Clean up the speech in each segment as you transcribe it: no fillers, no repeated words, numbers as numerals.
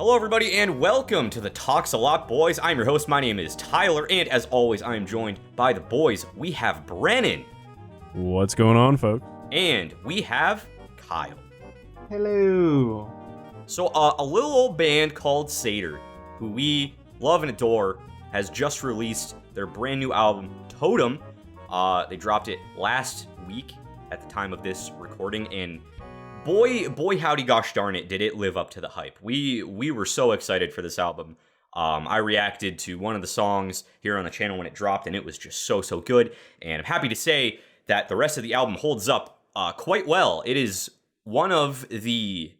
Hello, everybody, and welcome to the Talks a Lot Boys. I'm your host. My name is Tyler, and as always, I am joined by the boys. We have Brennan. What's going on, folks? And we have Kyle. Hello. So, a little old band called Satyr, who we love and adore, has just released their brand new album, Totem. They dropped it last week at the time of this recording, and boy, howdy gosh darn it, did it live up to the hype. We were so excited for this album. I reacted to one of the songs here on the channel when it dropped, and it was just so good. And I'm happy to say that the rest of the album holds up quite well. It is one of the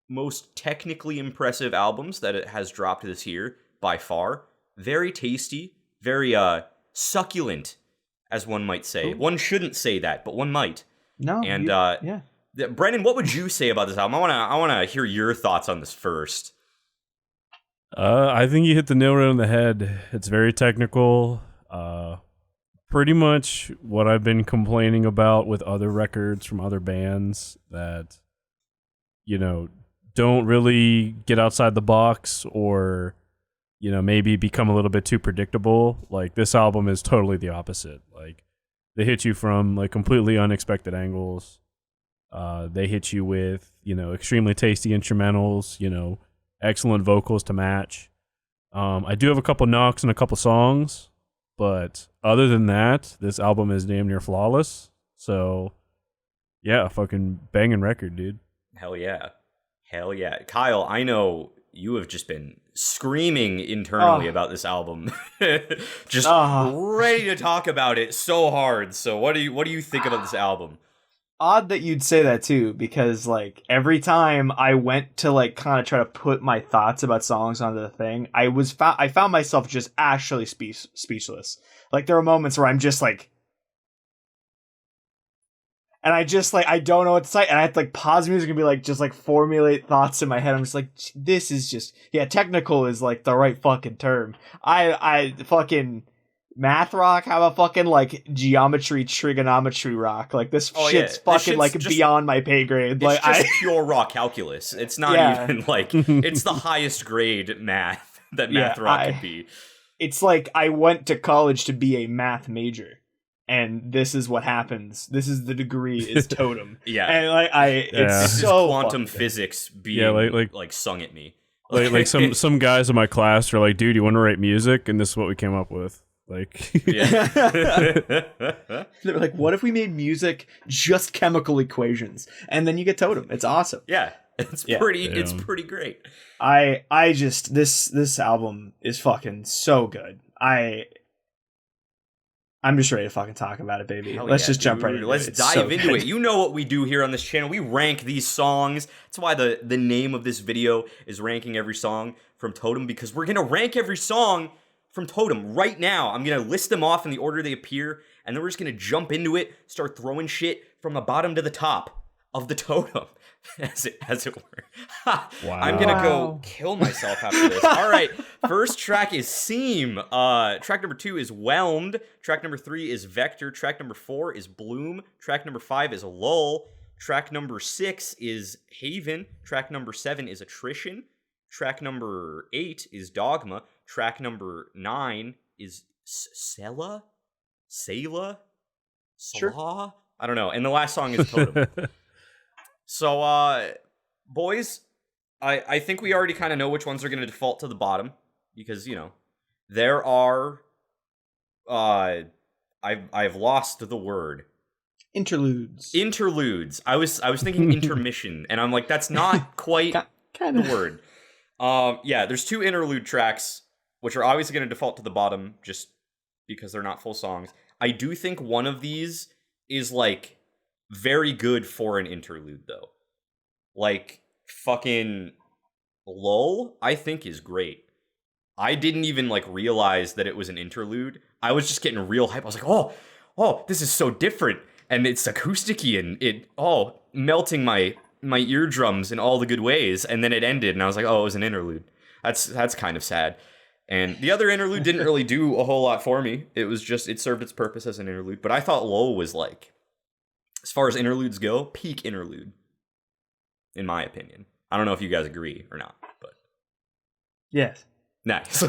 most technically impressive albums that it has dropped this year, by far. Very tasty, very succulent, as one might say. Ooh. One shouldn't say that, but one might. No, and yeah. Brennan, what would you say about this album? I wanna hear your thoughts on this first. I think you hit the nail right on the head. It's very technical. Pretty much what I've been complaining about with other records from other bands that, you know, don't really get outside the box or, you know, maybe become a little bit too predictable. Like, this album is totally the opposite. Like, they hit you from like completely unexpected angles. They hit you with, you know, extremely tasty instrumentals, you know, excellent vocals to match. I do have a couple knocks and a couple songs, but other than that, this album is damn near flawless. So, yeah, fucking banging record, dude. Hell yeah. Kyle, I know you have just been screaming internally about this album. Just ready to talk about it so hard. So what do you think about this album? Odd that you'd say that too, because like every time I went to like kind of try to put my thoughts about songs onto the thing, I found myself just actually speechless. Like there were moments where I'm just like, and I just like I don't know what to say, and I have to like pause music and be like just like formulate thoughts in my head. I'm just like, this is just technical is like the right fucking term. I fucking math rock, how about fucking like geometry, trigonometry rock? Like this shit's fucking like just beyond my pay grade. Like it's just pure raw calculus. It's not even like it's the highest grade math that math rock could be. It's like I went to college to be a math major, and this is what happens. This is the degree is Totem. And like it's so quantum physics being like sung at me. Like some guys in my class are like, dude, you want to write music? And this is what we came up with. Like, they're like, what if we made music just chemical equations, and then you get Totem? It's awesome. Yeah, it's pretty great. I just this album is fucking so good. I'm just ready to fucking talk about it, baby. Let's just jump right into it. Let's dive into it. You know what we do here on this channel. We rank these songs. That's why the name of this video is ranking every song from Totem, because we're gonna rank every song from Totem right now. I'm going to list them off in the order they appear, and then we're just going to jump into it, start throwing shit from the bottom to the top of the Totem, as it were. Wow. I'm going to go kill myself after this. All right, first track is Seam. Track number 2 is Whelmed. Track number 3 is Vector. Track number 4 is Bloom. Track number 5 is Lull. Track number 6 is Haven. Track number 7 is Attrition. Track number 8 is Dogma. Track number 9 is Sela? Sure. I don't know. And the last song is Totem. So, boys, I think we already kind of know which ones are going to default to the bottom. Because, you know, there are... I've lost the word. Interludes. I was thinking intermission. And I'm like, that's not quite the word. There's 2 interlude tracks, which are obviously going to default to the bottom just because they're not full songs. I do think one of these is, like, very good for an interlude, though. Like, fucking Lull, I think, is great. I didn't even, like, realize that it was an interlude. I was just getting real hype. I was like, oh, this is so different. And it's acoustic-y, and it, melting my eardrums in all the good ways. And then it ended, and I was like, oh, it was an interlude. That's kind of sad. And the other interlude didn't really do a whole lot for me. It was just, it served its purpose as an interlude. But I thought Lull was like, as far as interludes go, peak interlude, in my opinion. I don't know if you guys agree or not, but Yes. Nice.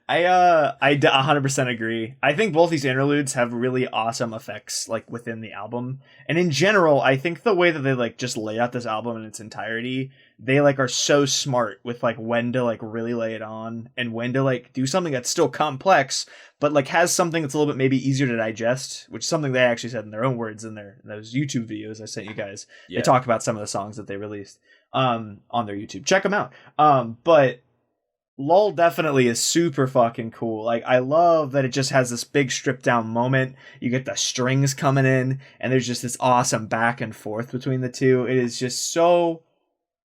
I 100% agree. I think both these interludes have really awesome effects like within the album. And in general, I think the way that they like just lay out this album in its entirety, they like are so smart with like when to like really lay it on and when to like do something that's still complex, but like has something that's a little bit maybe easier to digest, which is something they actually said in their own words in those YouTube videos I sent you guys. Yeah. They talk about some of the songs that they released on their YouTube. Check them out. But Lull definitely is super fucking cool. Like, I love that it just has this big stripped down moment. You get the strings coming in, and there's just this awesome back and forth between the two. It is just so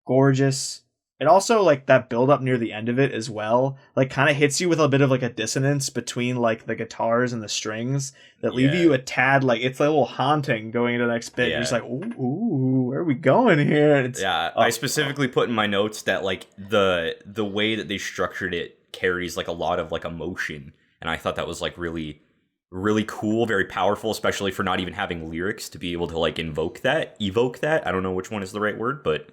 gorgeous. It also, like, that build up near the end of it as well, like, kind of hits you with a bit of, like, a dissonance between, like, the guitars and the strings that leave you a tad, like, it's a little haunting going into the next bit. You're just like, ooh, where are we going here? I specifically put in my notes that, like, the way that they structured it carries, like, a lot of, like, emotion. And I thought that was, like, really, really cool, very powerful, especially for not even having lyrics to be able to, like, evoke that. I don't know which one is the right word, but...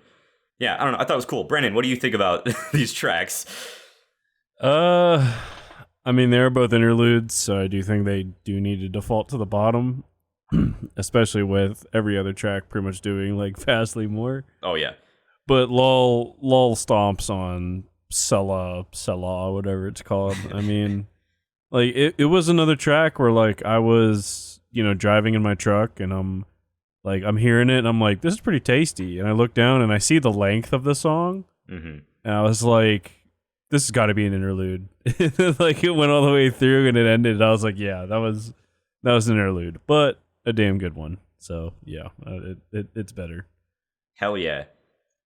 yeah, I don't know. I thought it was cool. Brennan, what do you think about these tracks? I mean, they're both interludes, so I do think they do need to default to the bottom, especially with every other track pretty much doing, like, vastly more. Oh, yeah. But Lull stomps on Sella, whatever it's called. I mean, like, it was another track where, like, I was, driving in my truck, and I'm hearing it, and I'm like, this is pretty tasty. And I look down, and I see the length of the song, and I was like, this has got to be an interlude. Like, it went all the way through, and it ended, and I was like, yeah, that was an interlude, but a damn good one. So, yeah, it's better. Hell yeah.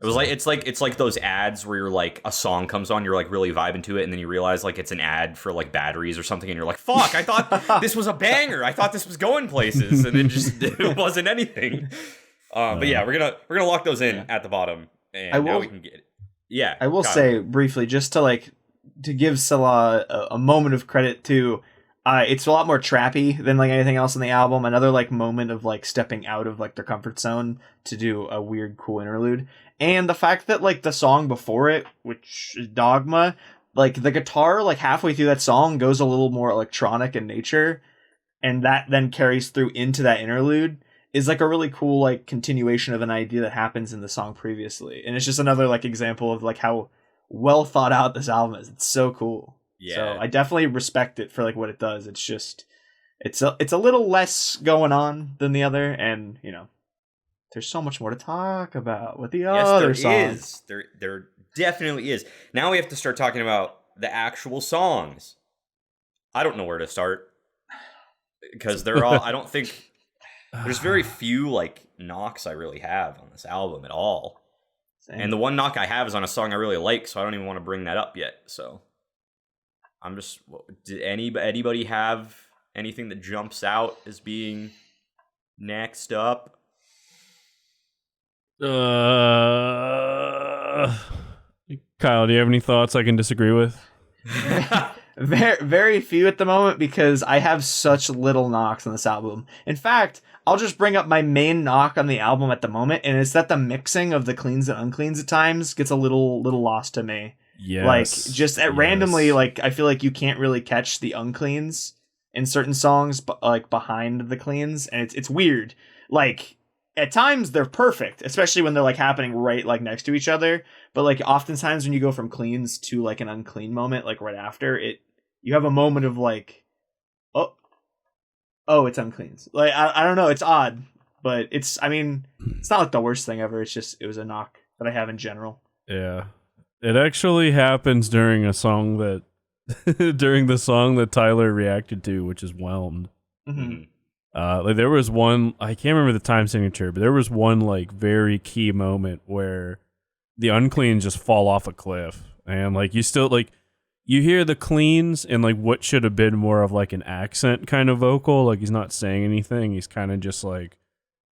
It was like it's like those ads where you're like a song comes on, you're like really vibing to it, and then you realize like it's an ad for like batteries or something, and you're like, "Fuck! I thought this was a banger. I thought this was going places, and it wasn't anything." But yeah, we're gonna lock those in at the bottom, and now we can get it. Yeah, I will say briefly, just to give Salah a moment of credit too. It's a lot more trappy than like anything else in the album. Another like moment of like stepping out of like their comfort zone to do a weird, cool interlude. And the fact that, like, the song before it, which is Dogma, like, the guitar, like, halfway through that song goes a little more electronic in nature, and that then carries through into that interlude, is, like, a really cool, like, continuation of an idea that happens in the song previously. And it's just another, like, example of, like, how well thought out this album is. It's so cool. Yeah. So I definitely respect it for, like, what it does. It's just, it's a little less going on than the other, and, there's so much more to talk about with the other songs. There definitely is. Now we have to start talking about the actual songs. I don't know where to start because they're all. I don't think there's very few like knocks I really have on this album at all. Same. And the one knock I have is on a song I really like, so I don't even want to bring that up yet. So I'm just. Did anybody have anything that jumps out as being next up? Kyle, do you have any thoughts I can disagree with? Very, very few at the moment because I have such little knocks on this album. In fact, I'll just bring up my main knock on the album at the moment, and it's that the mixing of the cleans and uncleans at times gets a little lost to me. Yes. Like, just randomly, like, I feel like you can't really catch the uncleans in certain songs, but like behind the cleans, and it's weird. Like, at times they're perfect, especially when they're like happening right like next to each other. But like oftentimes when you go from cleans to like an unclean moment, like right after it, you have a moment of like, oh, it's uncleans. Like I don't know, it's odd, but it's not like the worst thing ever. It's just it was a knock that I have in general. Yeah, it actually happens during a song that during the song that Tyler reacted to, which is Whelmed. Mm-hmm. Like there was one, I can't remember the time signature, but there was one like very key moment where the uncleans just fall off a cliff, and like you still like you hear the cleans and like what should have been more of like an accent kind of vocal, like he's not saying anything, he's kind of just like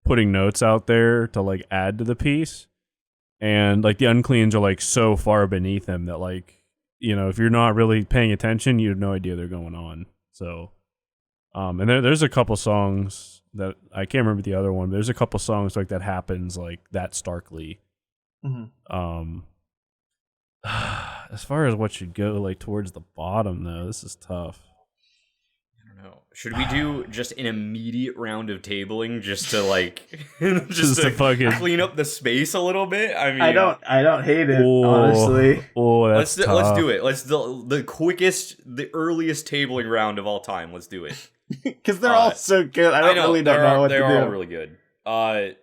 putting notes out there to like add to the piece, and like the uncleans are like so far beneath him that like if you're not really paying attention, you have no idea they're going on. So. And there's a couple songs that I can't remember the other one, but there's a couple songs like that happens like that starkly. Mm-hmm. As far as what should go like towards the bottom, though, this is tough. I don't know. Should we do just an immediate round of tabling just to like Just to fucking clean up the space a little bit? I mean, I don't hate it, honestly. Oh, that's tough. Let's do it. Let's the quickest, the earliest tabling round of all time. Let's do it. Because they're all so good. I don't know what to do. They're all really good. Kyle,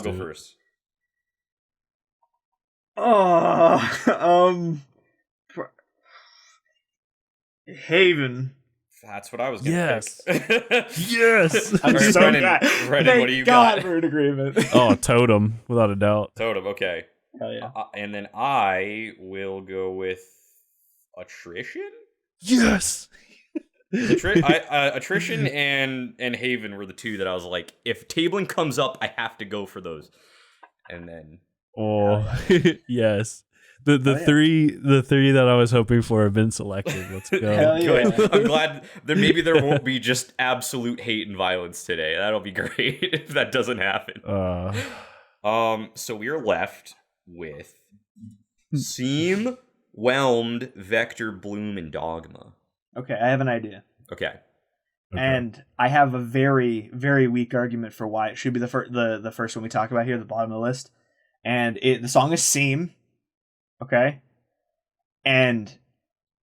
go first. Haven. That's what I was gonna pick. Yes. I'm so Brennan, Thank what do you God got? we're in agreement. Oh, Totem, without a doubt. Totem, okay. Hell yeah. And then I will go with attrition. Yes. Attrition and Haven were the two that I was like, if tabling comes up, I have to go for those. And then yes. The three that I was hoping for have been selected. Let's go. Yeah. I'm glad that maybe there won't be just absolute hate and violence today. That'll be great if that doesn't happen. So we are left with Seam, Whelmed, Vector, Bloom, and Dogma. Okay, I have an idea. Okay. And I have a very, very weak argument for why it should be the first one we talk about here, the bottom of the list. And the song is Seam. Okay. And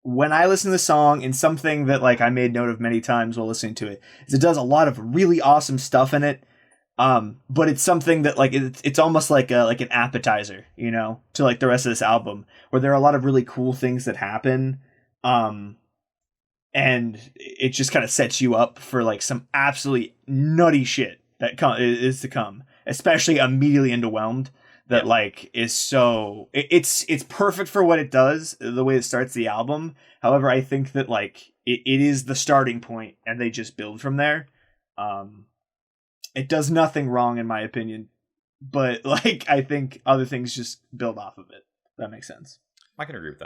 when I listen to the song, and something that like I made note of many times while listening to it, is it does a lot of really awesome stuff in it. But it's something that like it's almost like an appetizer, you know, to like the rest of this album, where there are a lot of really cool things that happen. And it just kind of sets you up for like some absolutely nutty shit that is to come, especially immediately into Whelmed. That like is so it's perfect for what it does, the way it starts the album. However, I think that like it is the starting point and they just build from there. It does nothing wrong in my opinion, but like I think other things just build off of it. That makes sense. I can agree with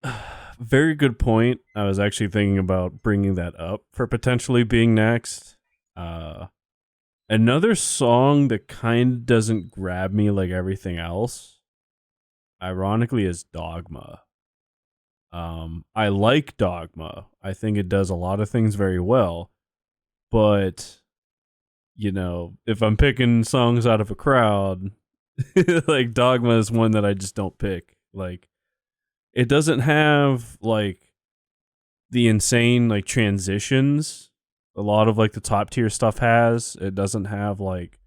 that. Very good point. I was actually thinking about bringing that up for potentially being next. Another song that kind of doesn't grab me like everything else, ironically, is Dogma. I like Dogma. I think it does a lot of things very well. But, you know, if I'm picking songs out of a crowd, like Dogma is one that I just don't pick. Like, it doesn't have like the insane like transitions a lot of like the top tier stuff has. It doesn't have like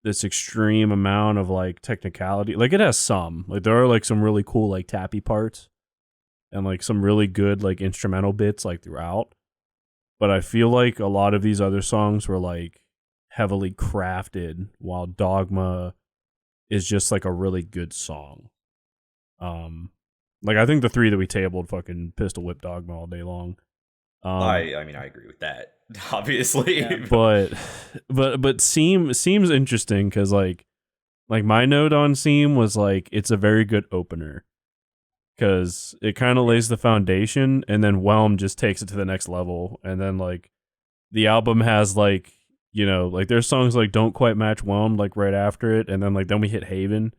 this extreme amount of like technicality. Like it has some, like there are like some really cool like tappy parts and like some really good like instrumental bits like throughout. But I feel like a lot of these other songs were like heavily crafted, while Dogma is just like a really good song. Like I think the three that we tabled fucking pistol whip Dogma all day long. I mean I agree with that, obviously. Yeah. but seems interesting because like my note on Seam was like it's a very good opener because it kind of lays the foundation, and then Whelm just takes it to the next level, and then like the album has like, you know, like there's songs like don't quite match Whelm like right after it, and then we hit Haven,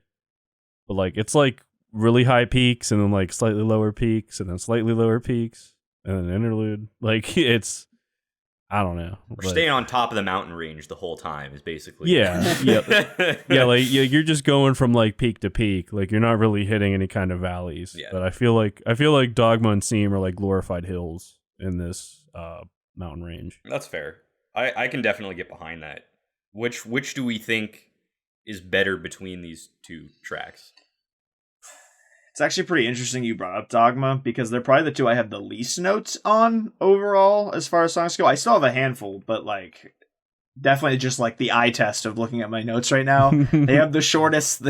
but like it's like really high peaks and then like slightly lower peaks and then slightly lower peaks and then interlude. Like it's, I don't know. We're staying on top of the mountain range the whole time is basically. Yeah. Yeah. Like you're just going from like peak to peak. Like you're not really hitting any kind of valleys. Yeah. But I feel like Dogma and Seam are like glorified hills in this mountain range. That's fair. I can definitely get behind that. Which do we think is better between these two tracks? It's actually pretty interesting you brought up Dogma, because they're probably the two I have the least notes on overall as far as songs go. I still have a handful, but like definitely just like the eye test of looking at my notes right now. They have the shortest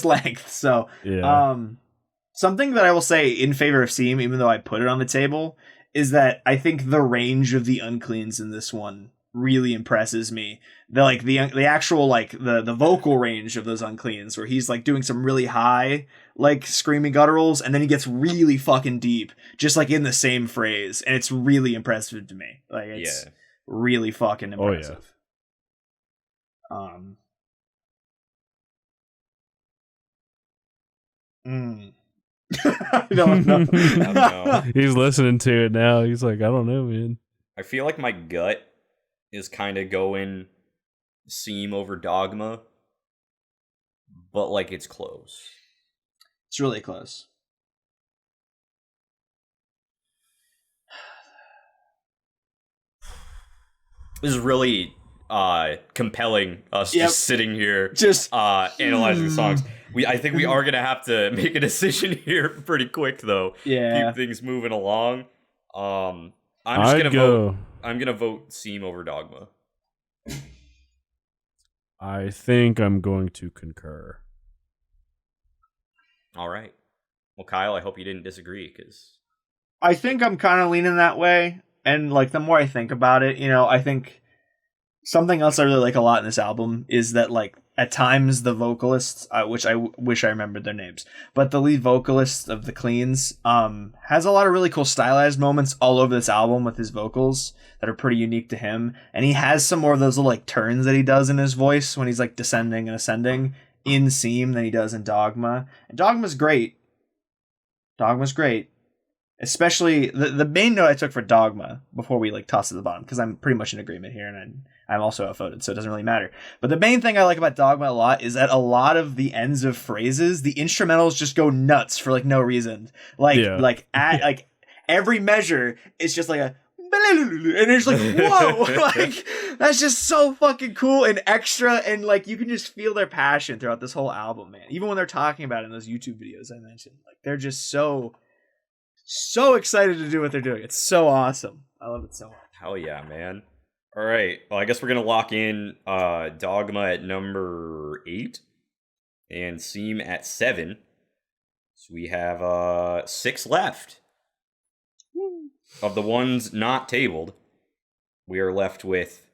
length. So yeah. Something that I will say in favor of Seam, even though I put it on the table, is that I think the range of the uncleans in this one really impresses me. The actual like the vocal range of those uncleans, where he's like doing some really high like screaming gutturals, and then he gets really fucking deep just like in the same phrase, and it's really impressive to me. Like it's really fucking impressive. I don't know. I don't know. He's listening to it now. He's like, I don't know, man. I feel like my gut is kind of going Seam over Dogma, but like it's close. It's really close. This is really compelling us just sitting here just analyzing the songs. I think we are gonna have to make a decision here pretty quick though. Yeah. Keep things moving along. I'm gonna vote Seam over Dogma. I think I'm going to concur. All right. Well, Kyle, I hope you didn't disagree, because I think I'm kind of leaning that way. And like the more I think about it, I think something else I really like a lot in this album is that like at times the vocalists, which I wish I remembered their names, but the lead vocalist of the Cleans has a lot of really cool stylized moments all over this album with his vocals that are pretty unique to him. And he has some more of those little like turns that he does in his voice when he's like descending and ascending in Seam than he does in Dogma. And Dogma's great. Especially the main note I took for Dogma before we like toss it to the bottom, because I'm pretty much in agreement here, and I'm also outvoted, so it doesn't really matter. But the main thing I like about Dogma a lot is that a lot of the ends of phrases, the instrumentals just go nuts for like no reason. Like every measure is just like a and it's like, whoa, like that's just so fucking cool and extra, and like you can just feel their passion throughout this whole album, man. Even when they're talking about it in those YouTube videos I mentioned, like they're just so excited to do what they're doing. It's so awesome. I love it so much. Hell yeah, man. All right. Well, I guess we're gonna lock in Dogma at number 8 and Seam at 7. So we have 6 left. Of the ones not tabled, we are left with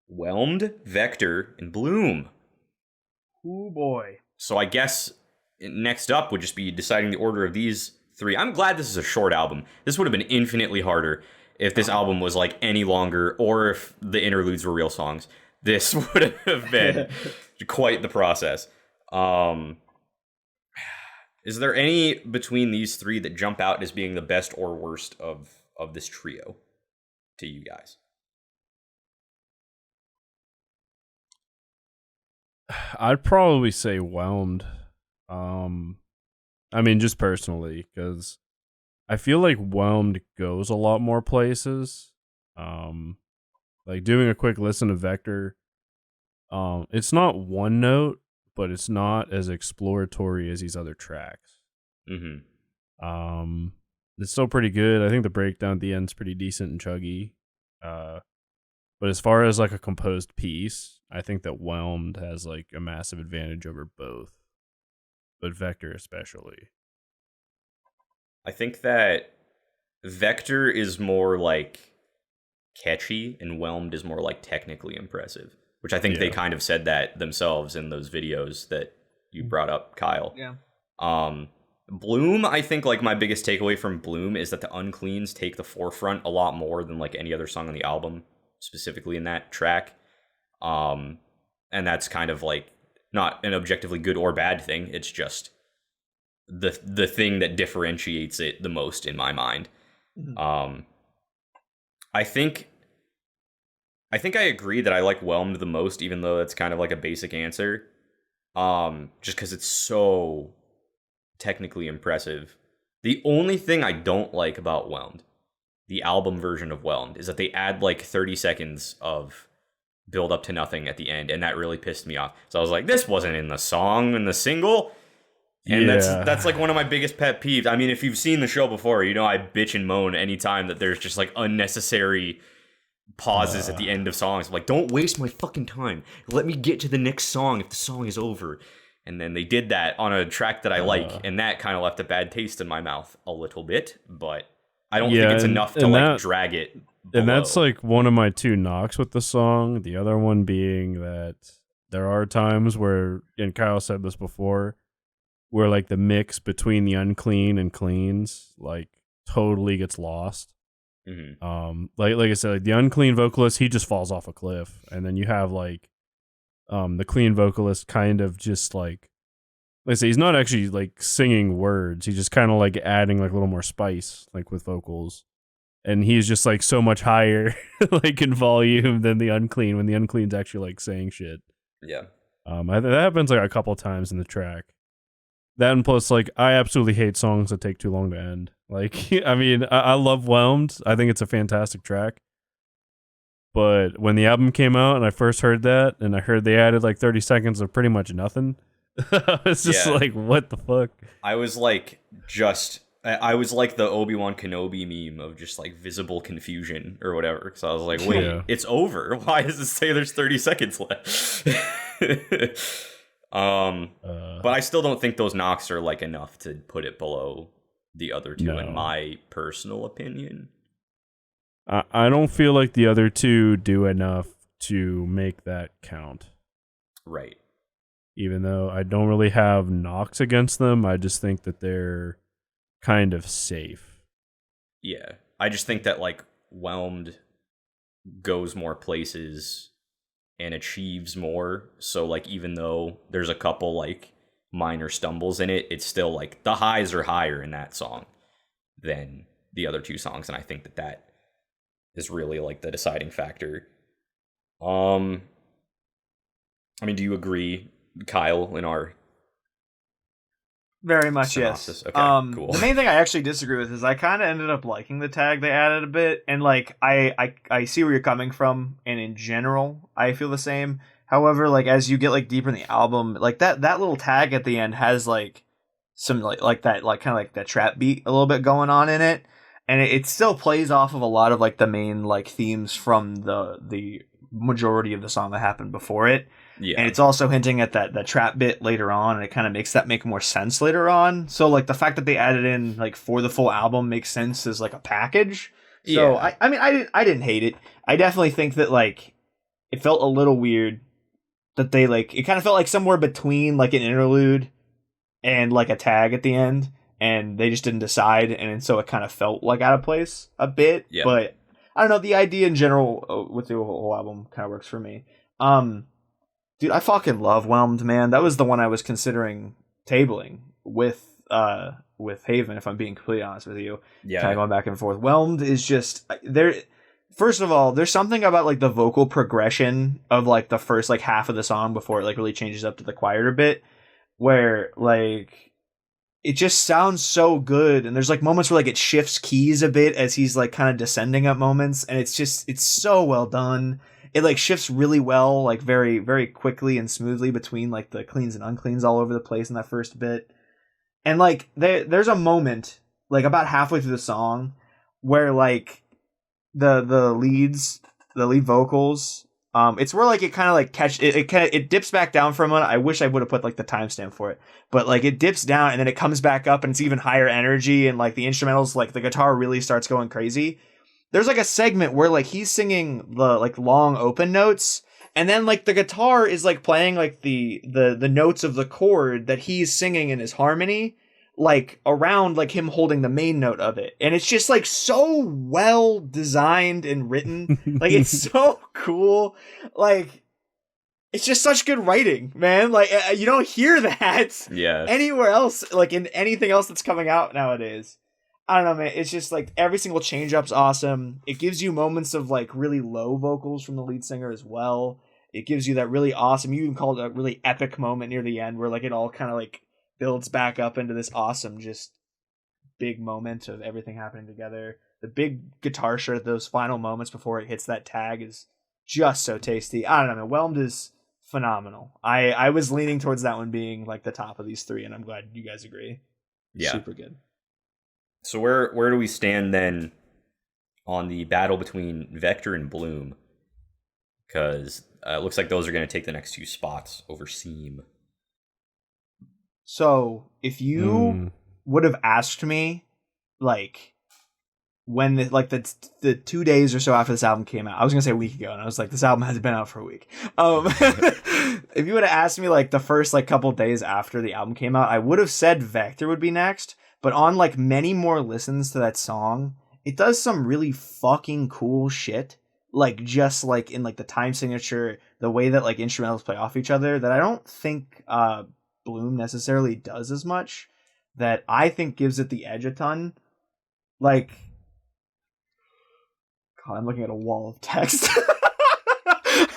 Whelmed, Vector, and Bloom. Oh boy. So I guess next up would just be deciding the order of these 3. I'm glad this is a short album. This would have been infinitely harder if this album was like any longer, or if the interludes were real songs. This would have been quite the process. Is there any between these 3 that jump out as being the best or worst of this trio to you guys? I'd probably say Whelmed. I mean, just personally, because I feel like Whelmed goes a lot more places. Like doing a quick listen to Vector, it's not one note, but it's not as exploratory as these other tracks. Mm-hmm. It's still pretty good. I think the breakdown at the end's pretty decent and chuggy. But as far as like a composed piece, I think that Whelmed has like a massive advantage over both, but Vector especially. I think that Vector is more like catchy and Whelmed is more like technically impressive, which I think they kind of said that themselves in those videos that you brought up, Kyle. Yeah. Bloom, I think like my biggest takeaway from Bloom is that the Uncleans take the forefront a lot more than like any other song on the album, specifically in that track. And that's kind of like not an objectively good or bad thing. It's just the thing that differentiates it the most in my mind. Mm-hmm. I think I agree that I like Whelmed the most, even though that's kind of like a basic answer. Just because it's so technically impressive. The only thing I don't like about Whelmed, the album version of Whelmed, is that they add like 30 seconds of build up to nothing at the end, and that really pissed me off. So I was like, this wasn't in the song, in the single. And that's like one of my biggest pet peeves. I mean, if you've seen the show before, you know I bitch and moan anytime that there's just like unnecessary pauses at the end of songs. I'm like, don't waste my fucking time. Let me get to the next song if the song is over. And then they did that on a track that I like, and that kind of left a bad taste in my mouth a little bit, but I don't think it's enough to like drag it below. And that's like one of my 2 knocks with the song. The other one being that there are times where, and Kyle said this before, where like the mix between the unclean and cleans like totally gets lost. Mm-hmm. Like I said, like the unclean vocalist, he just falls off a cliff, and then you have like the clean vocalist kind of just like Like I say, he's not actually like singing words. He's just kind of like adding like a little more spice, like with vocals. And he's just like so much higher, like in volume than the Unclean when the Unclean's actually like saying shit. Yeah. That happens like a couple times in the track. That and plus, like, I absolutely hate songs that take too long to end. Like, I mean, I love Whelmed. I think it's a fantastic track. But when the album came out and I first heard that, and I heard they added like 30 seconds of pretty much nothing, it's just like, what the fuck? I was like the Obi-Wan Kenobi meme of just like visible confusion or whatever. So I was like, wait, It's over. Why does it say there's 30 seconds left? But I still don't think those knocks are like enough to put it below the other two, in my personal opinion. I don't feel like the other two do enough to make that count. Right. Even though I don't really have knocks against them, I just think that they're kind of safe. Yeah. I just think that like Whelmed goes more places and achieves more. So like even though there's a couple like minor stumbles in it, it's still like the highs are higher in that song than the other two songs, and I think that is really like the deciding factor. I mean, do you agree, Kyle, in our very much synopsis? Yes. Okay, cool. The main thing I actually disagree with is I kind of ended up liking the tag they added a bit, and like I see where you're coming from, and in general I feel the same. However, like as you get like deeper in the album, like that little tag at the end has like some like that like kind of like that trap beat a little bit going on in it, and it still plays off of a lot of like the main like themes from the majority of the song that happened before it. Yeah. And it's also hinting at that trap bit later on, and it kind of makes that make more sense later on. So like the fact that they added in like for the full album makes sense as like a package. So Yeah. I mean I didn't hate it. I definitely think that like it felt a little weird that they like it kind of felt like somewhere between like an interlude and like a tag at the end, and they just didn't decide, and so it kind of felt like out of place a bit. Yeah. But I don't know, the idea in general with the whole album kind of works for me. Dude, I fucking love Whelmed, man. That was the one I was considering tabling with Haven, if I'm being completely honest with you. Yeah. Kind of going back and forth. Whelmed is just there. First of all, there's something about like the vocal progression of like the first like half of the song before it like really changes up to the quieter bit, where like it just sounds so good, and there's like moments where like it shifts keys a bit as he's like kind of descending at moments, and it's so well done. It like shifts really well, like very, very quickly and smoothly between like the cleans and uncleans all over the place in that first bit. And like there's a moment like about halfway through the song where like the lead vocals, it's where like it kind of like it dips back down for a moment. I wish I would have put like the timestamp for it, but like it dips down and then it comes back up and it's even higher energy, and like the instrumentals, like the guitar really starts going crazy. There's like a segment where like he's singing the like long open notes, and then like the guitar is like playing like the notes of the chord that he's singing in his harmony, like around like him holding the main note of it. And it's just like so well designed and written. Like it's so cool. Like it's just such good writing, man. Like you don't hear that anywhere else, like in anything else that's coming out nowadays. I don't know, man. It's just like every single change up's awesome. It gives you moments of like really low vocals from the lead singer as well. It gives you that really awesome, you even call it a really epic moment near the end where like it all kind of like builds back up into this awesome, just big moment of everything happening together. The big guitar shred at those final moments before it hits that tag is just so tasty. I don't know, man. Whelmed is phenomenal. I was leaning towards that one being like the top of these three, and I'm glad you guys agree. Yeah. Super good. So where do we stand then on the battle between Vector and Bloom? Because it looks like those are going to take the next two spots over Seam. So if you would have asked me, like, when the 2 days or so after this album came out, I was gonna say a week ago, and I was like, this album hasn't been out for a week. If you would have asked me like the first like couple days after the album came out, I would have said Vector would be next. But on like many more listens to that song, it does some really fucking cool shit. Like just like in like the time signature, the way that like instrumentals play off each other, that I don't think Bloom necessarily does as much, that I think gives it the edge a ton. Like, God, I'm looking at a wall of text.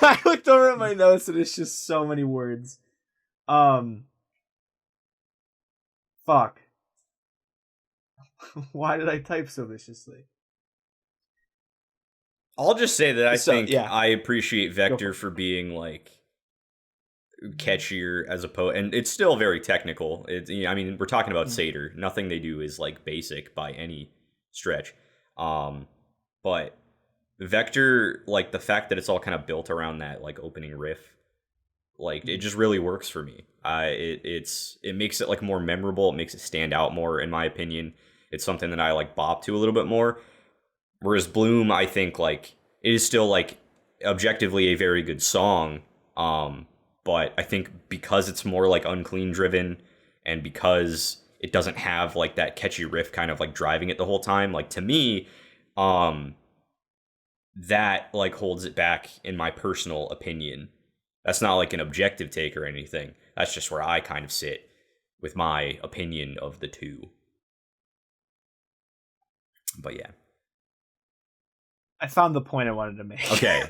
I looked over at my notes and it's just so many words. Fuck. Why did I type so viciously? I'll just say that I think yeah. I appreciate Vector for being like catchier as opposed, and it's still very technical. It's, I mean, we're talking about Satyr. Nothing they do is like basic by any stretch. But Vector, like the fact that it's all kind of built around that like opening riff, like it just really works for me. It makes it like more memorable. It makes it stand out more, in my opinion. It's something that I like bop to a little bit more. Whereas Bloom, I think like it is still like objectively a very good song. But I think because it's more like unclean driven, and because it doesn't have like that catchy riff kind of like driving it the whole time, like to me, that like holds it back in my personal opinion. That's not like an objective take or anything. That's just where I kind of sit with my opinion of the two. But yeah. I found the point I wanted to make. Okay.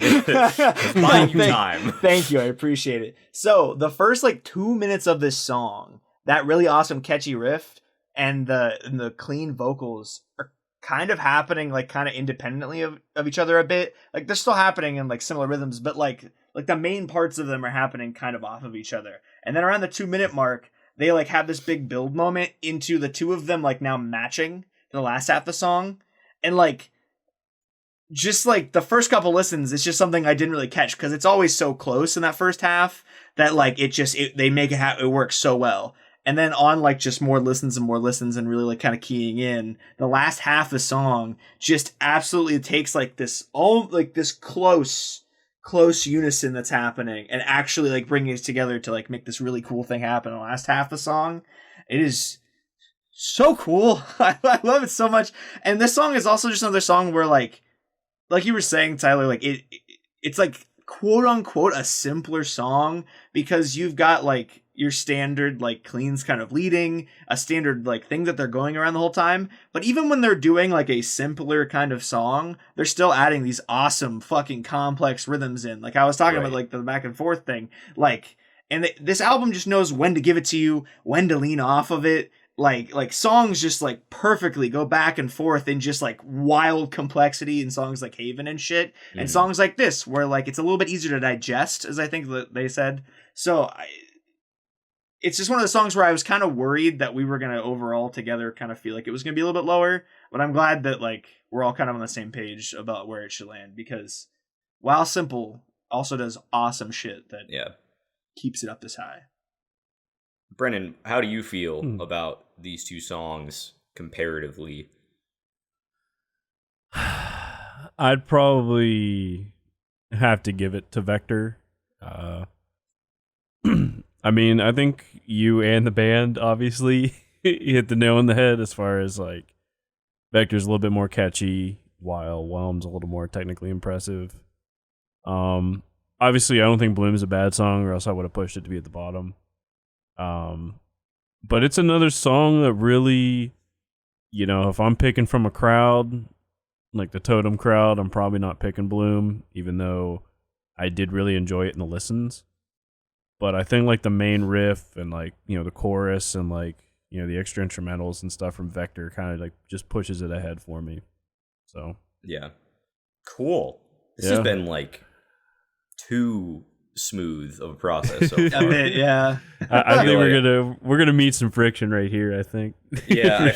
Buying you time. Thank you. I appreciate it. So the first like 2 minutes of this song, that really awesome catchy riff and the clean vocals are kind of happening like kind of independently of each other a bit. Like they're still happening in like similar rhythms, but like the main parts of them are happening kind of off of each other. And then around the 2 minute mark, they like have this big build moment into the two of them like now matching the last half of the song. And like just like the first couple listens, it's just something I didn't really catch because it's always so close in that first half that like they make it work so well. And then on like just more listens and really like kind of keying in, the last half of the song just absolutely takes like this close unison that's happening and actually like bringing it together to like make this really cool thing happen in the last half of the song. It is so cool. I love it so much. And this song is also just another song where like you were saying, Tyler, like it's like quote unquote a simpler song because you've got like your standard like cleans kind of leading, a standard like thing that they're going around the whole time. But even when they're doing like a simpler kind of song, they're still adding these awesome fucking complex rhythms in. Like I was talking about like the back and forth thing, like, and this album just knows when to give it to you, when to lean off of it. Like songs just like perfectly go back and forth in just like wild complexity in songs like Haven and shit, and songs like this where like it's a little bit easier to digest, as I think that they said. So it's just one of the songs where I was kind of worried that we were gonna overall together kind of feel like it was gonna be a little bit lower, but I'm glad that like we're all kind of on the same page about where it should land, because while simple, also does awesome shit that keeps it up this high. Brennan, how do you feel about these two songs comparatively? I'd probably have to give it to Vector. I mean, I think you and the band obviously hit the nail on the head as far as like Vector's a little bit more catchy while Whelm's a little more technically impressive. Obviously I don't think Bloom's a bad song, or else I would have pushed it to be at the bottom. But it's another song that really, if I'm picking from a crowd, like the Totem crowd, I'm probably not picking Bloom, even though I did really enjoy it in the listens. But I think like the main riff and like, the chorus and like, the extra instrumentals and stuff from Vector kind of like just pushes it ahead for me. So. Yeah. Cool. This has been like too smooth of a process so far. Yeah. I think we're gonna meet some friction right here, I think. Yeah, I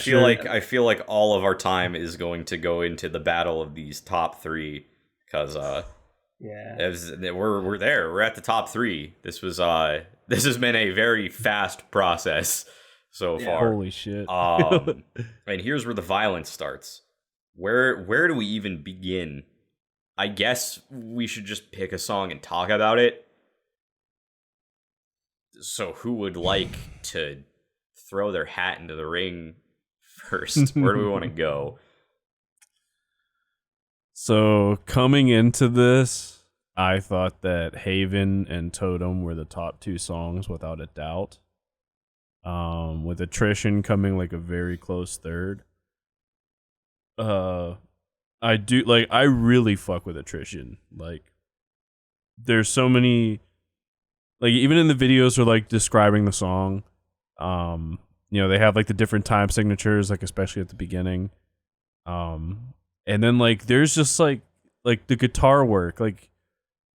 feel like all of our time is going to go into the battle of these top three, because we're there. We're at the top three. This has been a very fast process so far. Holy shit. And here's where the violence starts. Where do we even begin? I guess we should just pick a song and talk about it. So who would like to throw their hat into the ring first? Where do we want to go? So coming into this, I thought that Haven and Totem were the top two songs without a doubt. with Attrition coming like a very close third. I do like I really fuck with Attrition. Like there's so many, like even in the videos where like describing the song, they have like the different time signatures, like especially at the beginning. And then like there's just like the guitar work, like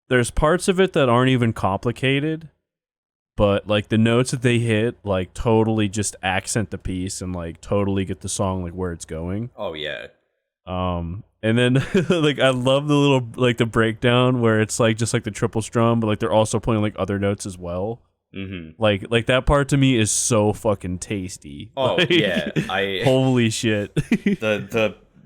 there's parts of it that aren't even complicated, but like the notes that they hit like totally just accent the piece and like totally get the song like where it's going. Oh yeah. And then like I love the little like the breakdown where it's like just like the triple strum, but like they're also playing like other notes as well. Mm-hmm. Like that part to me is so fucking tasty. Oh like, yeah, holy shit.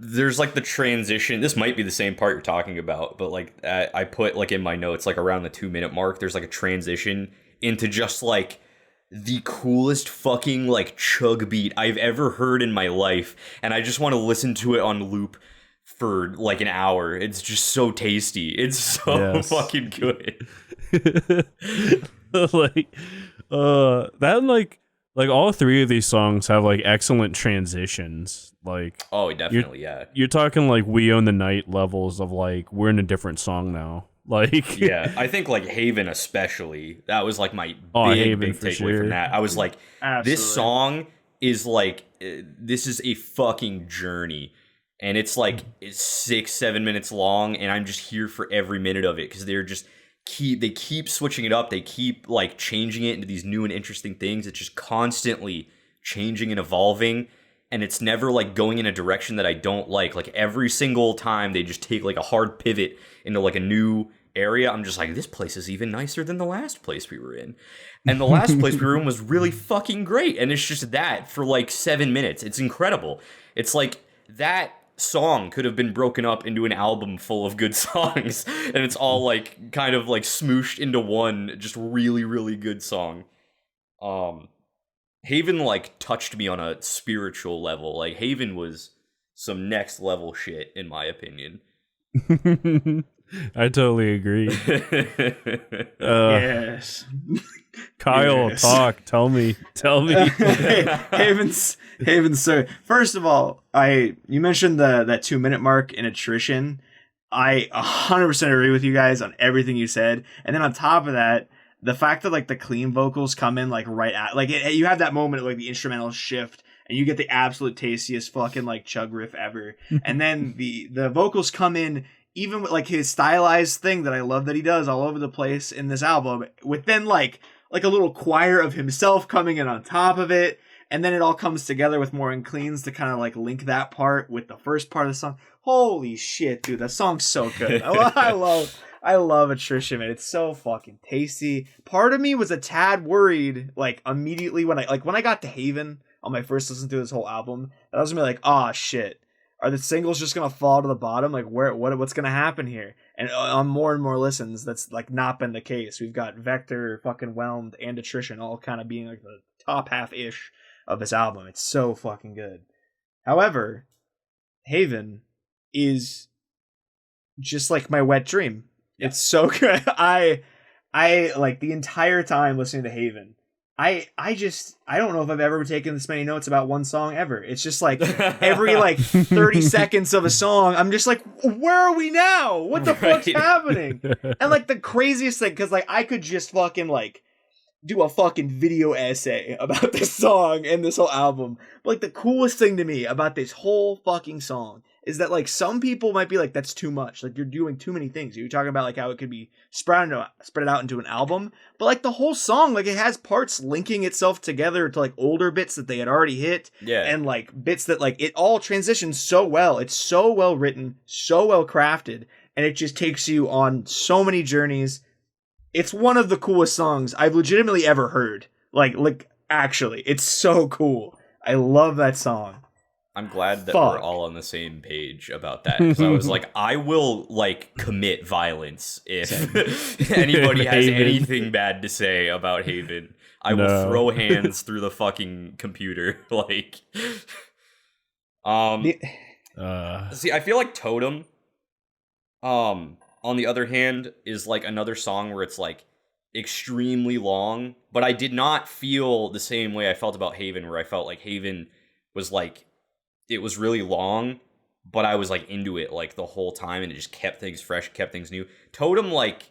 There's like the transition. This might be the same part you're talking about, but like I put like in my notes like around the 2-minute mark. There's like a transition into just like the coolest fucking like chug beat I've ever heard in my life, and I just want to listen to it on loop for like an hour. It's just so tasty. It's so fucking good. like that like all three of these songs have like excellent transitions. Like oh definitely you're talking like We Own the Night levels of like we're in a different song now. Like yeah, I think like Haven especially, that was like my big takeaway from that. I was like, this song is like this is a fucking journey, and it's like it's 6-7 minutes long, and I'm just here for every minute of it because they keep switching it up. They keep like changing it into these new and interesting things. It's just constantly changing and evolving, and it's never like going in a direction that I don't like. Like every single time they just take like a hard pivot into like a new area. I'm just like, this place is even nicer than the last place we were in. And the last place we were in was really fucking great. And it's just that for like 7 minutes. It's incredible. It's like that song could have been broken up into an album full of good songs, and it's all like kind of like smooshed into one just really, really good song. Haven like touched me on a spiritual level. Like Haven was some next level shit in my opinion. I totally agree. Yes. Kyle, yes. Talk. Tell me. Haven's sir. First of all, you mentioned that 2-minute mark in Attrition. I 100% agree with you guys on everything you said. And then on top of that, the fact that like the clean vocals come in like right at like you have that moment of like the instrumental shift, and you get the absolute tastiest fucking like chug riff ever. And then the vocals come in even with like his stylized thing that I love that he does all over the place in this album, with then like a little choir of himself coming in on top of it, and then it all comes together with more cleans to kind of like link that part with the first part of the song. Holy shit, dude, that song's so good. I love Attrition, man. It's so fucking tasty. Part of me was a tad worried, like immediately when I got to Haven on my first listen through this whole album, that I was gonna be like, oh shit, are the singles just gonna fall to the bottom? Like what's gonna happen here? And on more and more listens, that's like not been the case. We've got Vector, fucking Whelmed, and Attrition all kind of being like the top half-ish of this album. It's so fucking good. However, Haven is just like my wet dream. Yeah. It's so good. I like the entire time listening to Haven, I don't know if I've ever taken this many notes about one song ever. It's just like every like 30 seconds of a song, I'm just like, where are we now? What the fuck's happening? And like the craziest thing, because like I could just fucking like do a fucking video essay about this song and this whole album. But like the coolest thing to me about this whole fucking song is that like some people might be like, that's too much. Like you're doing too many things. You're talking about like how it could be spread out into an album. But like the whole song, like it has parts linking itself together to like older bits that they had already hit. Yeah. And like bits that like it all transitions so well. It's so well written, so well crafted. And it just takes you on so many journeys. It's one of the coolest songs I've legitimately ever heard. Like actually, it's so cool. I love that song. I'm glad that we're all on the same page about that, because I was like, I will like commit violence if anybody has anything bad to say about Haven. I will throw hands through the fucking computer. Like, see, I feel like Totem, on the other hand, is like another song where it's like extremely long, but I did not feel the same way I felt about Haven, where I felt like Haven was like, it was really long, but I was like into it like the whole time, and it just kept things fresh, kept things new. Totem like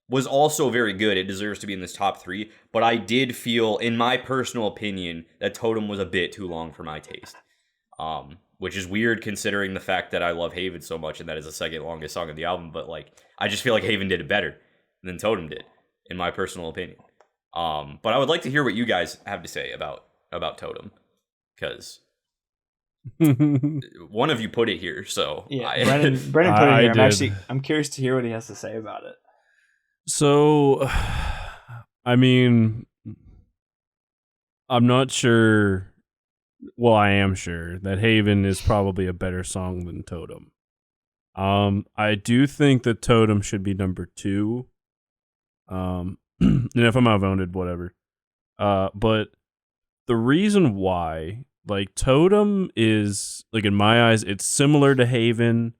was also very good. It deserves to be in this top 3, but I did feel, in my personal opinion, that Totem was a bit too long for my taste. Which is weird considering the fact that I love Haven so much, and that is the second longest song of the album, but like, I just feel like Haven did it better than Totem did, in my personal opinion. But I would like to hear what you guys have to say about Totem, because one of you put it here, so yeah, Brennan put it here. I'm curious to hear what he has to say about it. So, I mean, I'm not sure. Well, I am sure that Haven is probably a better song than Totem. I do think that Totem should be number 2. And if I'm outvoted, whatever. But the reason why, like, Totem is, like, in my eyes, it's similar to Haven.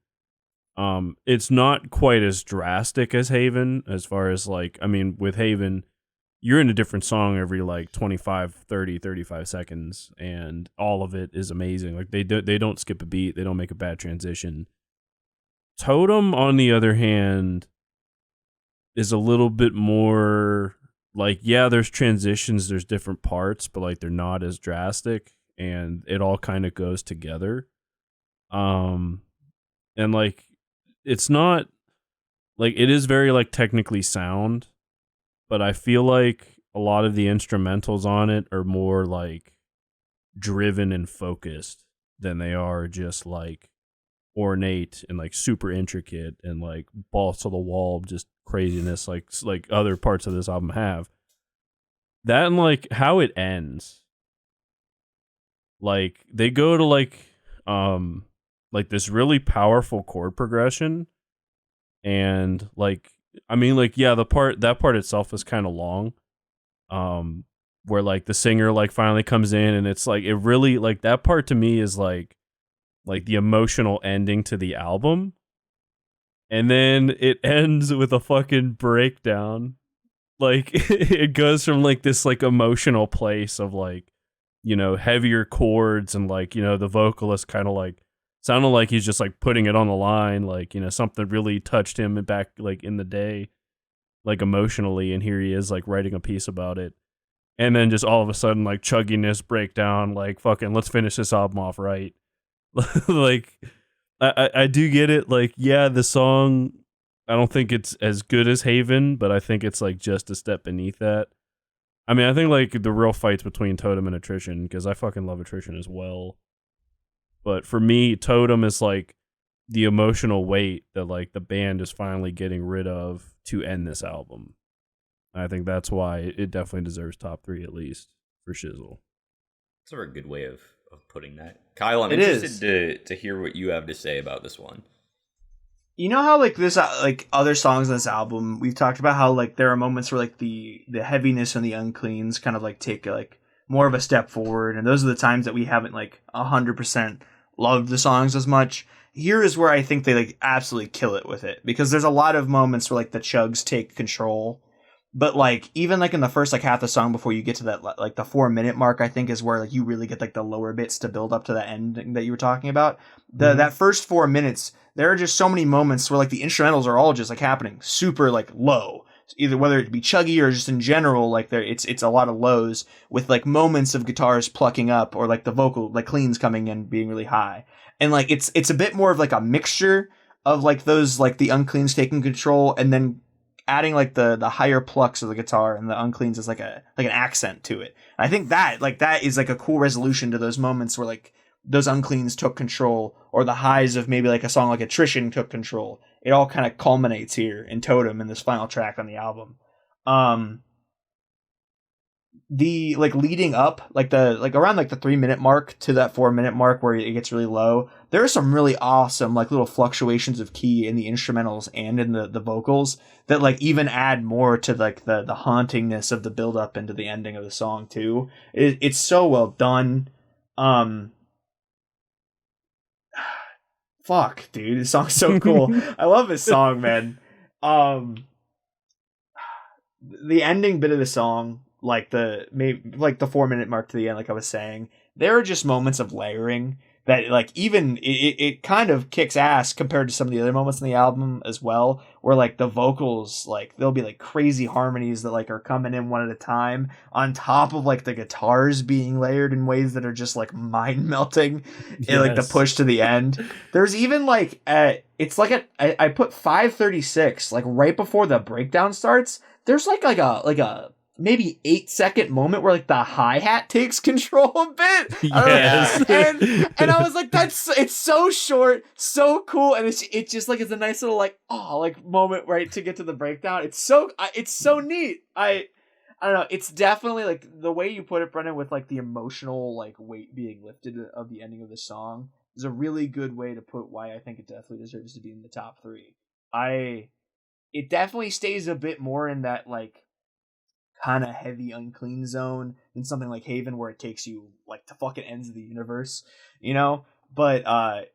It's not quite as drastic as Haven, as far as, like, I mean, with Haven, you're in a different song every, like, 25, 30, 35 seconds, and all of it is amazing. Like, they don't skip a beat, they don't make a bad transition. Totem, on the other hand, is a little bit more, like, yeah, there's transitions, there's different parts, but, like, they're not as drastic, and it all kind of goes together. And, like, it's not, like, it is very, like, technically sound, but I feel like a lot of the instrumentals on it are more, like, driven and focused than they are just, like, ornate and, like, super intricate and, like, balls to the wall, just craziness like other parts of this album have. That and, like, how it ends. Like, they go to, like this really powerful chord progression, and, like, I mean, like, yeah, that part itself is kind of long, where, like, the singer, like, finally comes in, and it's, like, it really, like, that part to me is, like the emotional ending to the album, and then it ends with a fucking breakdown. Like, it goes from, like, this, like, emotional place of, like, you know, heavier chords, and, like, you know, the vocalist kind of, like, sounded like he's just, like, putting it on the line, like, you know, something really touched him back, like, in the day, like, emotionally, and here he is, like, writing a piece about it, and then just all of a sudden, like, chugginess, breakdown, like, fucking, let's finish this album off right. Like, I do get it, like, yeah, the song, I don't think it's as good as Haven, but I think it's, like, just a step beneath that. I mean, I think, like, the real fight's between Totem and Attrition, because I fucking love Attrition as well. But for me, Totem is, like, the emotional weight that, like, the band is finally getting rid of to end this album. I think that's why it definitely deserves top 3, at least, for Shizzle. That's a very good way of putting that. Kyle, I'm interested to hear what you have to say about this one. You know how, like, this, like, other songs on this album, we've talked about how, like, there are moments where, like, the heaviness and the uncleans kind of, like, take, like, more of a step forward, and those are the times that we haven't, like, 100% loved the songs as much. Here is where I think they, like, absolutely kill it with it, because there's a lot of moments where, like, the chugs take control, but, like, even, like, in the first, like, half the song before you get to that, like, the 4-minute mark, I think is where, like, you really get, like, the lower bits to build up to that ending that you were talking about. That first 4 minutes, there are just so many moments where, like, the instrumentals are all just, like, happening super, like, low, either whether it be chuggy or just in general, like, it's a lot of lows with, like, moments of guitars plucking up, or, like, the vocal, like, cleans coming in being really high, and, like, it's a bit more of, like, a mixture of, like, those, like, the uncleans taking control, and then adding, like, the higher plucks of the guitar and the uncleans is, like, an accent to it. And I think that is, like, a cool resolution to those moments where, like, those uncleans took control, or the highs of maybe, like, a song like Attrition took control. It all kind of culminates here in Totem, in this final track on the album. The, like, leading up, like, around, like, the 3-minute mark to that 4-minute mark where it gets really low, there are some really awesome, like, little fluctuations of key in the instrumentals and in the vocals that, like, even add more to, like, the hauntingness of the build up into the ending of the song too. It's so well done. Fuck, dude, this song's so cool. I love this song, man. the ending bit of the song, like the 4-minute mark to the end, like I was saying, there are just moments of layering that like even it kind of kicks ass compared to some of the other moments in the album as well, where like the vocals, like there'll be like crazy harmonies that like are coming in one at a time on top of like the guitars being layered in ways that are just like mind melting. And like the push to the end, there's even like it's like I put 5:36 like right before the breakdown starts. There's like a maybe 8-second moment where like the hi-hat takes control a bit. Yes. And I was like, it's so short, so cool, and it's just like it's a nice little like moment right to get to the breakdown. It's so neat. I don't know. It's definitely like the way you put it, Brendan, with like the emotional like weight being lifted of the ending of the song is a really good way to put why I think it definitely deserves to be in the top 3. It definitely stays a bit more in that like kind of heavy unclean zone than something like Haven, where it takes you like to fucking ends of the universe, you know. But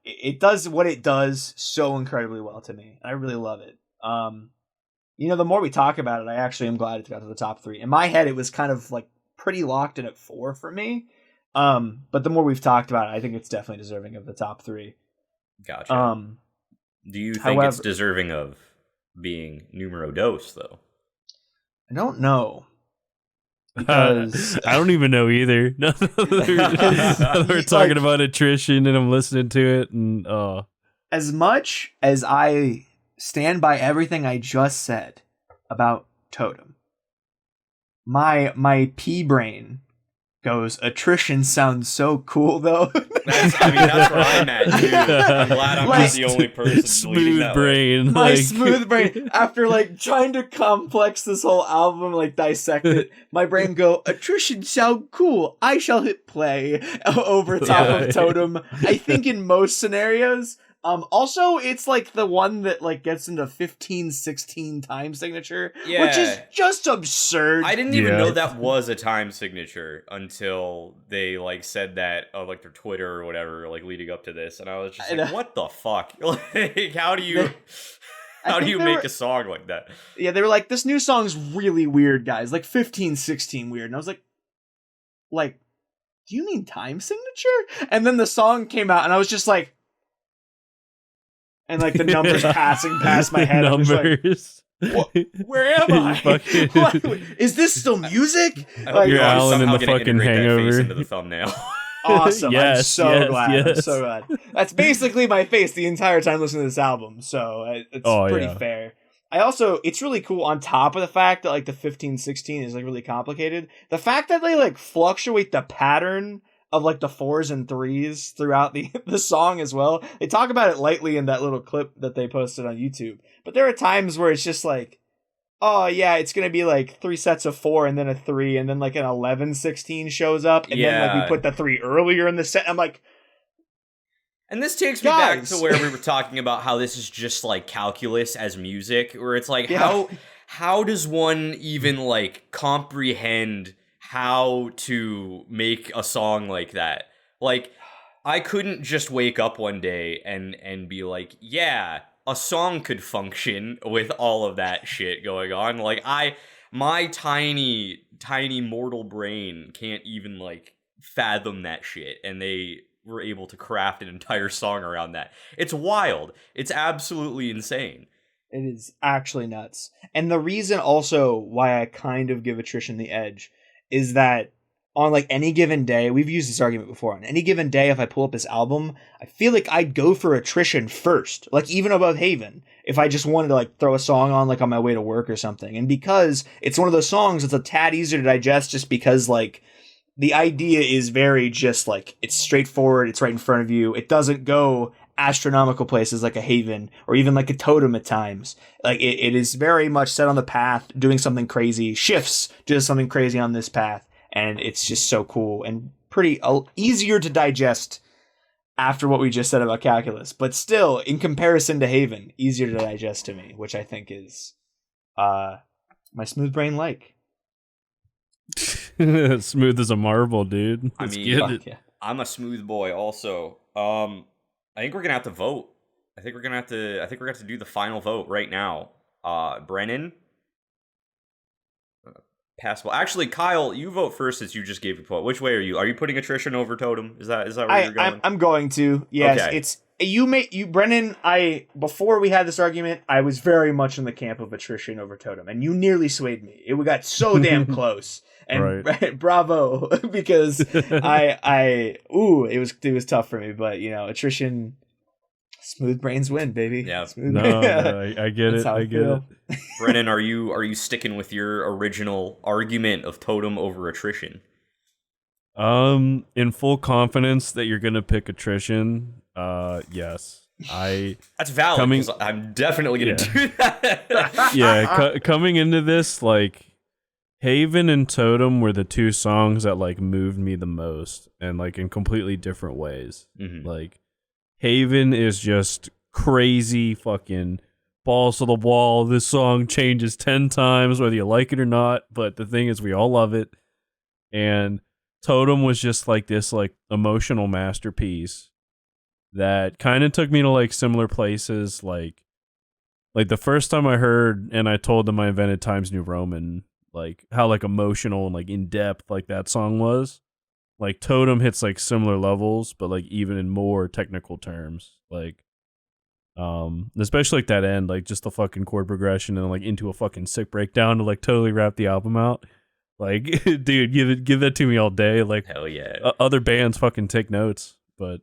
it does what it does so incredibly well to me. I really love it. You know, the more we talk about it, I actually am glad it got to the top 3. In my head, it was kind of like pretty locked in at 4 for me. But the more we've talked about it, I think it's definitely deserving of the top 3. Gotcha. Do you think it's deserving of being numero dos, though? I don't know. Because I don't even know either. We're talking about attrition, and I'm listening to it, and as much as I stand by everything I just said about Totem, my pea brain goes, attrition sounds so cool though. That's where I'm at, dude. I'm glad I'm not the only person smooth that brain. Way. My smooth brain, after like trying to complex this whole album, like dissect it, my brain go, attrition sound cool. I shall hit play over top of Totem. I think in most scenarios. Also, it's like the one that like gets into 15-16 time signature, which is just absurd. I didn't even know that was a time signature until they like said that on like their Twitter or whatever, like leading up to this, and I was just like, "What the fuck? Like, how do you make a song like that?" Yeah, they were like, "This new song's really weird, guys. Like 15-16 weird," and I was like, "Do you mean time signature?" And then the song came out, and I was just like. And like the numbers passing past my head. Numbers. Like, where am I? Is this still music? Like, you're Alan in the fucking Hangover. That face into the thumbnail. Awesome. Yes, I'm so glad. Yes. I'm so glad. That's basically my face the entire time listening to this album. So it's pretty fair. It's really cool on top of the fact that like the 15-16 is like really complicated. The fact that they like fluctuate the pattern of like the 4s and 3s throughout the song as well. They talk about it lightly in that little clip that they posted on YouTube. But there are times where it's just like, oh yeah, it's going to be like 3 sets of 4 and then a 3 and then like an 11-16 shows up and then like we put the 3 earlier in the set. I'm like, and this takes me back to where we were talking about how this is just like calculus as music, where it's like how does one even like comprehend how to make a song like that? Like, I couldn't just wake up one day and be like, yeah, a song could function with all of that shit going on. Like, my tiny mortal brain can't even like fathom that shit, and they were able to craft an entire song around that. It's wild. It's absolutely insane. It is actually nuts. And the reason also why I kind of give attrition the edge is that on like any given day, we've used this argument before, on any given day, if I pull up this album, I feel like I'd go for attrition first, like even above Haven, if I just wanted to like throw a song on like on my way to work or something. And because it's one of those songs that's a tad easier to digest, just because like the idea is very just like, it's straightforward, it's right in front of you, it doesn't go astronomical places like a Haven or even like a Totem at times. Like it is very much set on the path, doing something crazy, shifts, does something crazy on this path, and it's just so cool and pretty easier to digest after what we just said about calculus, but still in comparison to Haven, easier to digest to me, which I think is my smooth brain like. Smooth as a marble, dude. Let's get it. I'm a smooth boy also. I think we're gonna have to vote. I think we're gonna have to do the final vote right now. Brennan, passable. Actually, Kyle, you vote first since you just gave your vote. Which way are you? Are you putting attrition over Totem? Is that where you're going? I'm going to. Yes, Okay. it's you, Brennan. Before we had this argument, I was very much in the camp of attrition over Totem, and you nearly swayed me. It got so damn close, and bravo, because it was tough for me, but attrition. Smooth brains win, baby. Yeah. I get it. I get it. Brennan, are you sticking with your original argument of Totem over attrition? In full confidence that you're gonna pick attrition. Yes. That's valid because I'm definitely gonna do that. Coming into this, like Haven and Totem were the two songs that like moved me the most, and like in completely different ways. Mm-hmm. Like Haven is just crazy fucking balls to the wall. This song changes 10 times whether you like it or not, but the thing is we all love it. And Totem was just like this like emotional masterpiece that kind of took me to like similar places, like the first time I heard and I told them I invented Times New Roman, like how like emotional and like in depth like that song was. Like Totem hits like similar levels, but like even in more technical terms, like especially like that end, like just the fucking chord progression and like into a fucking sick breakdown to like totally wrap the album out. Like, dude, give that to me all day. Like, hell yeah. Other bands fucking take notes, but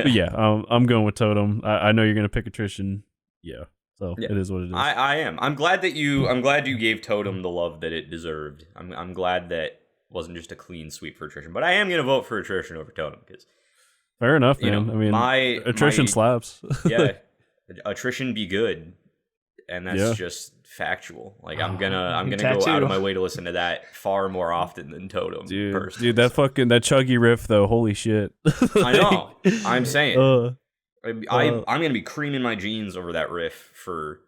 yeah, I'm going with Totem. I know you're gonna pick attrition. Yeah, so it is what it is. I am. I'm glad you gave Totem the love that it deserved. I'm glad that wasn't just a clean sweep for attrition, but I am gonna vote for attrition over Totem because fair enough, man. I mean, attrition slaps. Yeah, attrition be good, and that's just factual. Like I'm gonna go out of my way to listen to that far more often than Totem. Dude, that chuggy riff though, holy shit. I know. I'm saying I'm gonna be creaming my jeans over that riff for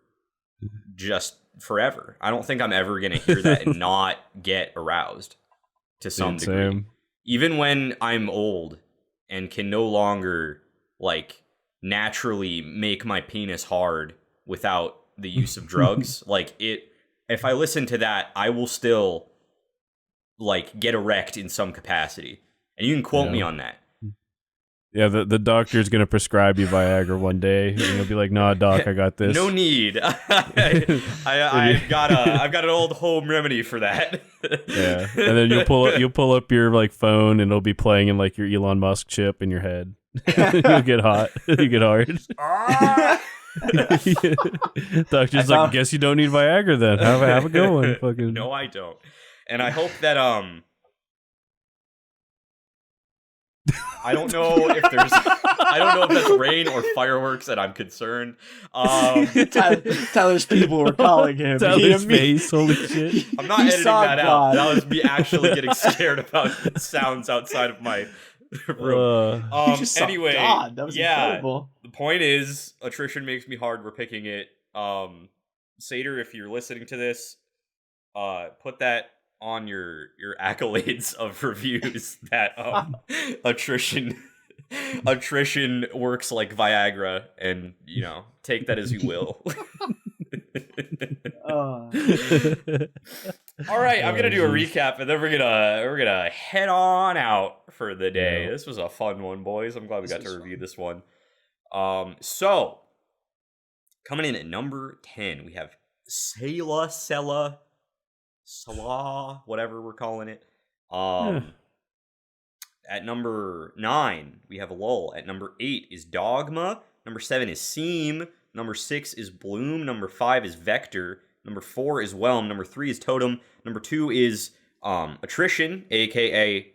just forever. I don't think I'm ever gonna hear that and not get aroused to some degree. Same. Even when I'm old and can no longer like naturally make my penis hard without the use of drugs, like if I listen to that, I will still like get erect in some capacity. And you can quote me on that. Yeah, the doctor's gonna prescribe you Viagra one day, and you'll be like, "Nah, doc, I got this." No need. I've got an old home remedy for that. Yeah, and then you'll pull up your like phone, and it'll be playing in like your Elon Musk chip in your head. You'll get hot. You get hard. Doctor's like, guess you don't need Viagra then. Have a good one. Fucking. No, I don't. And I hope that I don't know if that's rain or fireworks, and I'm concerned. Tyler's people were calling him. Tyler's face, holy shit. I'm not editing that out. That was me actually getting scared about sounds outside of my room. Anyway, God, that was incredible. The point is, attrition makes me hard. We're picking it. Satyr, if you're listening to this, put that on your accolades of reviews that attrition works like Viagra, and take that as you will. All right, I'm gonna do a recap, and then we're gonna head on out for the day. Yeah. This was a fun one, boys. I'm glad we got to review this one. So coming in at number 10, we have Salah, whatever we're calling it. At number 9, we have Lull. At number 8 is Dogma. Number 7 is Seam. Number 6 is Bloom. Number 5 is Vector. Number 4 is Whelm. Number 3 is Totem. Number 2 is Attrition, aka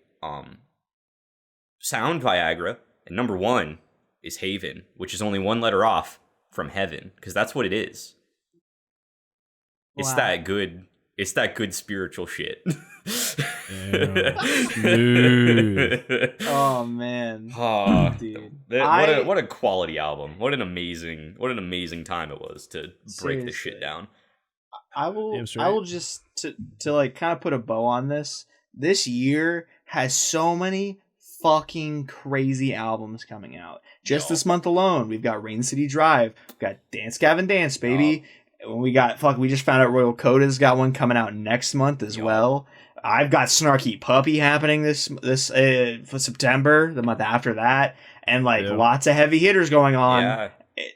Sound Viagra. And number 1 is Haven, which is only one letter off from Heaven, because that's what it is. Wow. It's that good spiritual shit. Oh man, dude! What a quality album! What an amazing time it was to break this shit down. I will just to like kind of put a bow on this. This year has so many fucking crazy albums coming out. Just this month alone, we've got Rain City Drive, we've got Dance Gavin Dance, baby. We just found out Royal Coda's got one coming out next month as well. I've got Snarky Puppy happening this for September, the month after that, and lots of heavy hitters going on. Yeah.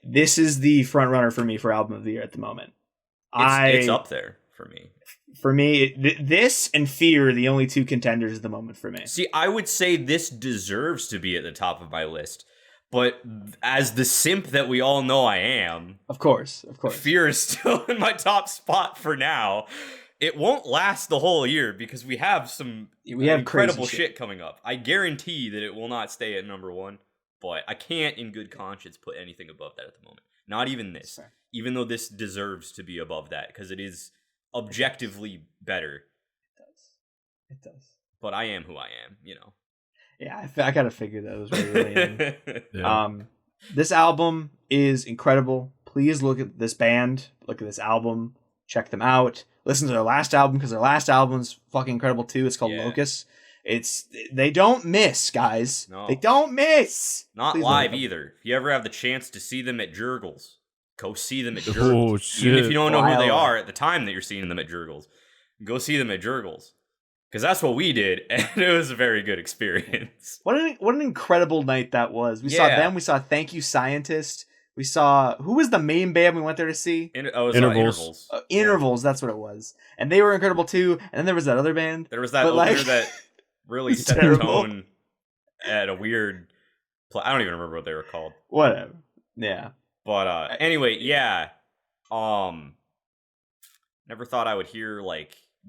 This is the front runner for me for album of the year at the moment. It's up there for me. For me, this and Fear are the only two contenders at the moment for me. See, I would say this deserves to be at the top of my list, but as the simp that we all know I am, of course, Fear is still in my top spot for now. It won't last the whole year because we have incredible shit coming up. I guarantee that it will not stay at number one, but I can't in good conscience put anything above that at the moment. Not even this. Even though this deserves to be above that because it is objectively better. It does. But I am who I am, Yeah, I gotta figure that was really This album is incredible. Please look at this band, look at this album, check them out. Listen to their last album because their last album's fucking incredible too. It's called Locus. They don't miss, guys. No. They don't miss. Not Please live either. If you ever have the chance to see them at Jurgles, go see them at Jurgles. Oh, shit. Even if you don't know who they are at the time that you're seeing them at Jurgles, go see them at Jurgles. Because that's what we did, and it was a very good experience. What an incredible night that was. We saw them. We saw Thank You Scientist. We saw, who was the main band we went there to see? Intervals. Intervals, that's what it was. And they were incredible too. And then there was that other band. There was that opener that really set the tone at a weird... I don't even remember what they were called. Whatever. Yeah. But anyway, yeah. Never thought I would hear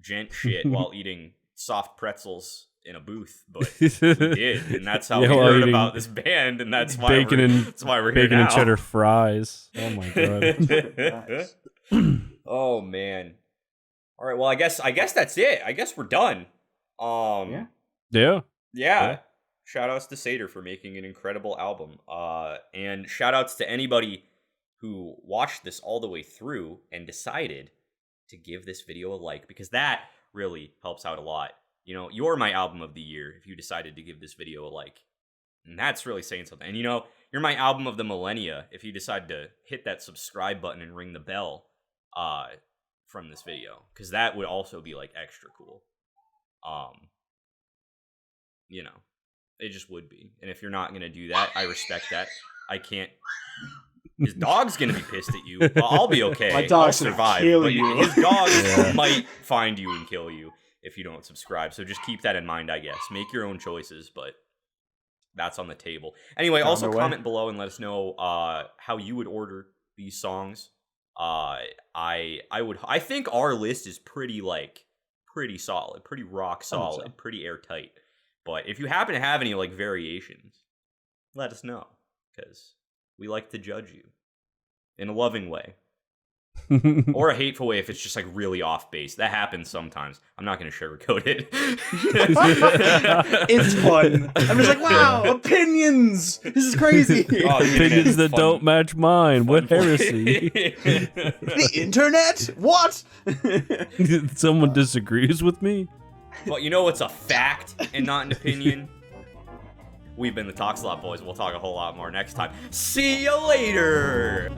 gent shit while eating soft pretzels in a booth, but we did, and that's how we heard about this band, and that's why we're here now. Bacon and cheddar fries. Oh my god. Oh man. All right, well I guess that's it. I guess we're done. Yeah. Shout outs to Satyr for making an incredible album. And shout outs to anybody who watched this all the way through and decided to give this video a like, because that really helps out a lot. You're my album of the year if you decided to give this video a like. And that's really saying something. And you're my album of the millennia if you decide to hit that subscribe button and ring the bell from this video, because that would also be extra cool. It just would be. And if you're not going to do that, I respect that. I can't. His dog's going to be pissed at you, but I'll be okay. My dog's I'll survive. kill but you. His dog might find you and kill you if you don't subscribe. So just keep that in mind, I guess. Make your own choices, but that's on the table. Anyway, also comment below and let us know how you would order these songs. I think our list is pretty solid, pretty rock solid, pretty airtight. But if you happen to have any variations, let us know, because we like to judge you in a loving way. Or a hateful way if it's just really off base. That happens sometimes. I'm not going to sugarcoat it. It's fun. I'm just wow, opinions. This is crazy. Opinions that don't match mine. What heresy. The internet? What? Someone disagrees with me? But you know what's a fact and not an opinion? We've been the Talk Slot Boys. We'll talk a whole lot more next time. See you later!